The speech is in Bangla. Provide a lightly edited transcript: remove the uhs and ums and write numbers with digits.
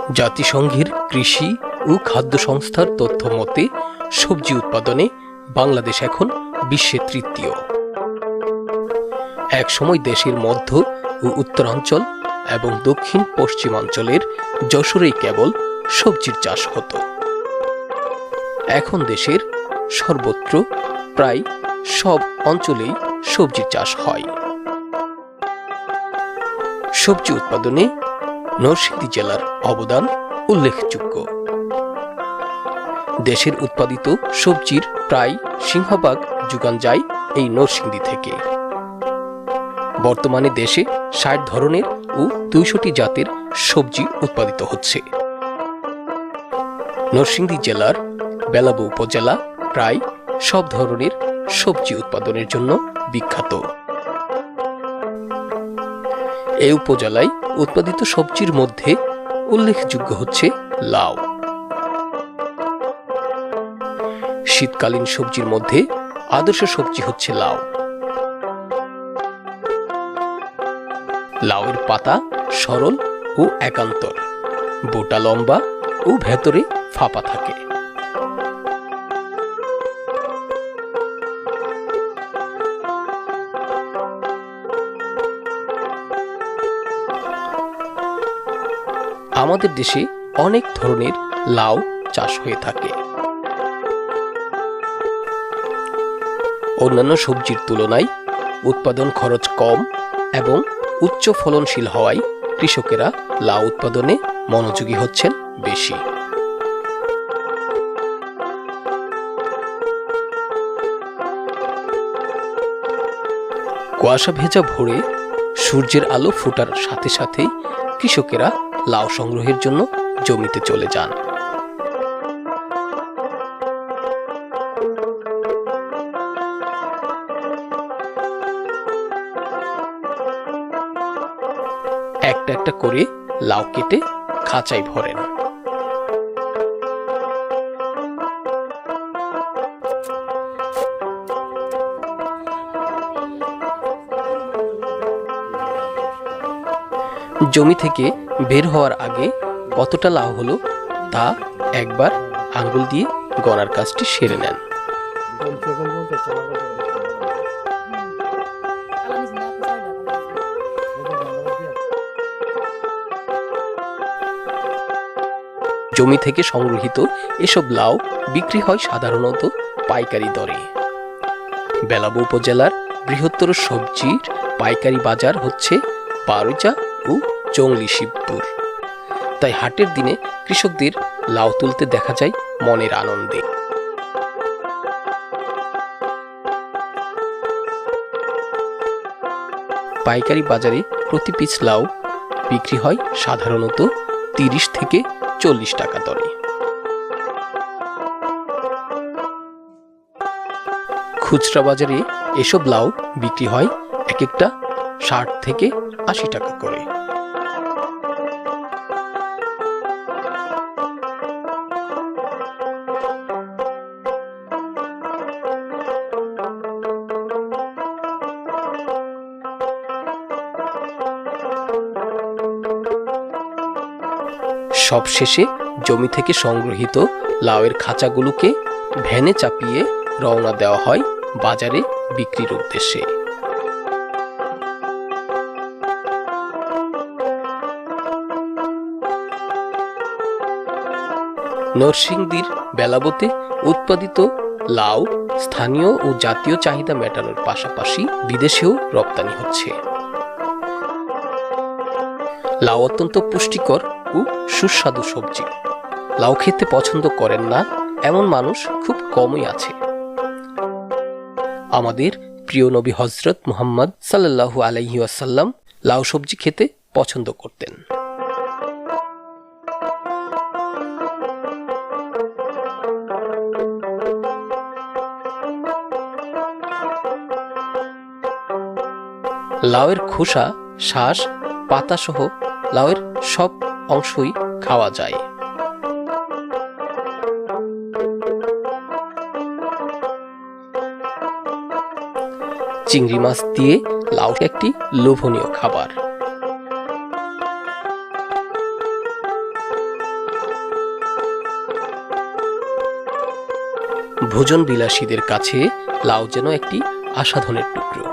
জাতিসংঘের কৃষি ও খাদ্য সংস্থার তথ্য মতে সবজি উৎপাদনে বাংলাদেশ এখন বিশ্বে তৃতীয়। একসময় দেশের মধ্য ও উত্তরাঞ্চল এবং দক্ষিণ পশ্চিমাঞ্চলের যশোরেই কেবল সবজির চাষ হতো। এখন দেশের সর্বত্র প্রায় সব অঞ্চলেই সবজির চাষ হয়। সবজি উৎপাদনে নরসিংদী জেলার অবদান উল্লেখযোগ্য। দেশের উৎপাদিত সবজির প্রায় সিংহভাগ যোগান যায় এই নরসিংদী থেকে। বর্তমানে দেশে ৬০ ধরনের ও ২০০টি জাতের সবজি উৎপাদিত হচ্ছে। নরসিংদী জেলার বেলাবো উপজেলা প্রায় সব ধরনের সবজি উৎপাদনের জন্য বিখ্যাত। এই উপজেলায় উৎপাদিত সবজির মধ্যে উল্লেখযোগ্য হচ্ছে লাউ। শীতকালীন সবজির মধ্যে আদর্শ সবজি হচ্ছে লাউ। লাউয়ের পাতা সরল ও একান্তর, বোটা লম্বা ও ভেতরে ফাঁপা থাকে। আমাদের দেশে অনেক ধরনের লাউ চাষ হয়ে থাকে। অন্যান্য সবজির তুলনায় উৎপাদন খরচ কম এবং উচ্চ ফলনশীল হওয়ায় কৃষকেরা লাউ উৎপাদনে মনোযোগী হচ্ছেন বেশি। কুয়াশা ভেজা ভোরে সূর্যের আলো ফোটার সাথে সাথেই কৃষকেরা লাউ সংগ্রহের জন্য জমিতে চলে যান। একটা একটা করে লাউ কেটে খাঁচায় ভরেন। জমি থেকে বের হওয়ার আগে কতটা লাউ হলো তা একবার আঙ্গুল দিয়ে গণার কাজটি সেরে নেন। জমি থেকে সংগৃহীত এসব লাউ বিক্রি হয় সাধারণত পাইকারি দরে। বেলাবো উপজেলার বৃহত্তর সবজির পাইকারি বাজার হচ্ছে বারুইচা ও জংলি শিবপুর। তাই হাটের দিনে কৃষকদের লাউ তুলতে দেখা যায় মনের আনন্দে। পাইকারি বাজারে প্রতি পিস লাউ বিক্রি হয় সাধারণত ৩০ থেকে ৪০ টাকা দরে। খুচরা বাজারে এসব লাউ বিক্রি হয় এক একটা ৬০ থেকে ৮০ টাকা করে। সবশেষে জমি থেকে সংগৃহীত লাউয়ের খাঁচাগুলোকে ভ্যানে চাপিয়ে রওনা দেওয়া হয় বাজারে বিক্রির উদ্দেশ্যে। নরসিংদীর বেলাবোতে উৎপাদিত লাউ স্থানীয় ও জাতীয় চাহিদা মেটানোর পাশাপাশি বিদেশেও রপ্তানি হচ্ছে। লাউ অত্যন্ত পুষ্টিকর ও সুস্বাদু সবজি। লাউ খেতে পছন্দ করেন না এমন মানুষ খুব কমই আছে। আমাদের প্রিয় নবী হযরত মুহাম্মদ সাল্লাল্লাহু আলাইহি ওয়াসাল্লাম লাউ সবজি খেতে পছন্দ করতেন। লাউয়ের খোসা, শাঁস, পাতা সহ লাউয়ের সব অংশই খাওয়া যায়। চিংড়ি মাছ দিয়ে লাউ একটি লোভনীয় খাবার। ভোজন বিলাসীদের কাছে লাউ যেন একটি আস্বাদনের টুকরো।